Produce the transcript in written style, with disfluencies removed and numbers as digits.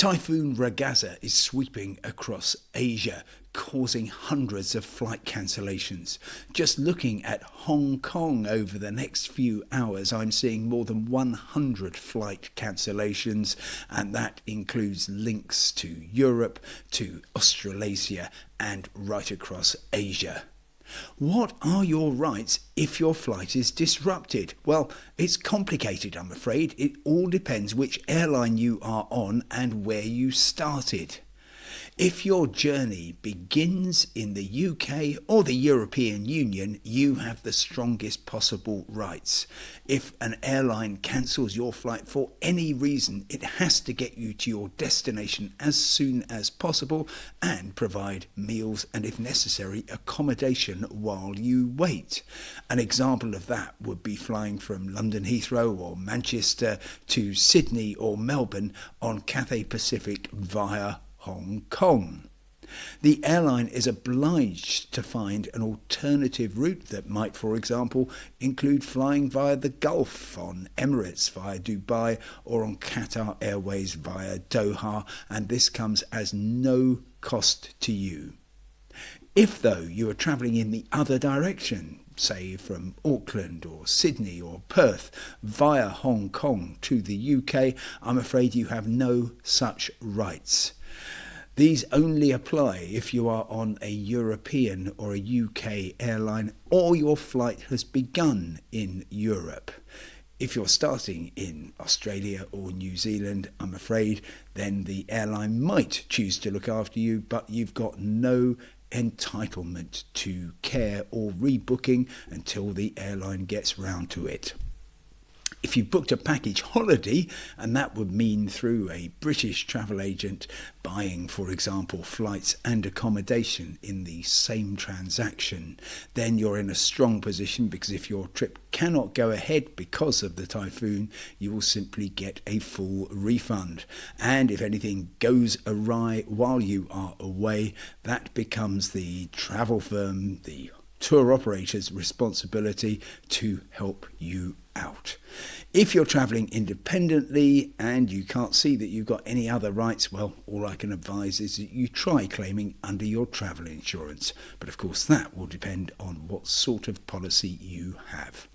Typhoon Ragasa is sweeping across Asia, causing hundreds of flight cancellations. Just looking at Hong Kong over the next few hours, I'm seeing more than 100 flight cancellations, and that includes links to Europe, to Australasia, and right across Asia. What are your rights if your flight is disrupted? Well, it's complicated, I'm afraid. It all depends which airline you are on and where you started. If your journey begins in the UK or the European Union, you have the strongest possible rights. If an airline cancels your flight for any reason, it has to get you to your destination as soon as possible and provide meals and, if necessary, accommodation while you wait. An example of that would be flying from London Heathrow or Manchester to Sydney or Melbourne on Cathay Pacific via Hong Kong. The airline is obliged to find an alternative route that might, for example, include flying via the Gulf, on Emirates via Dubai, or on Qatar Airways via Doha, and this comes as no cost to you. If, though, you are travelling in the other direction, say from Auckland or Sydney or Perth via Hong Kong to the UK, I'm afraid you have no such rights. These only apply if you are on a European or a UK airline or your flight has begun in Europe. If you're starting in Australia or New Zealand, I'm afraid, then the airline might choose to look after you, but you've got no entitlement to care or rebooking until the airline gets round to it. If you booked a package holiday, and that would mean through a British travel agent buying, for example, flights and accommodation in the same transaction, then you're in a strong position, because if your trip cannot go ahead because of the typhoon, you will simply get a full refund. And if anything goes awry while you are away, that becomes the travel firm, the tour operator's responsibility to help you out. If you're travelling independently and you can't see that you've got any other rights, well, all I can advise is that you try claiming under your travel insurance. But of course, that will depend on what sort of policy you have.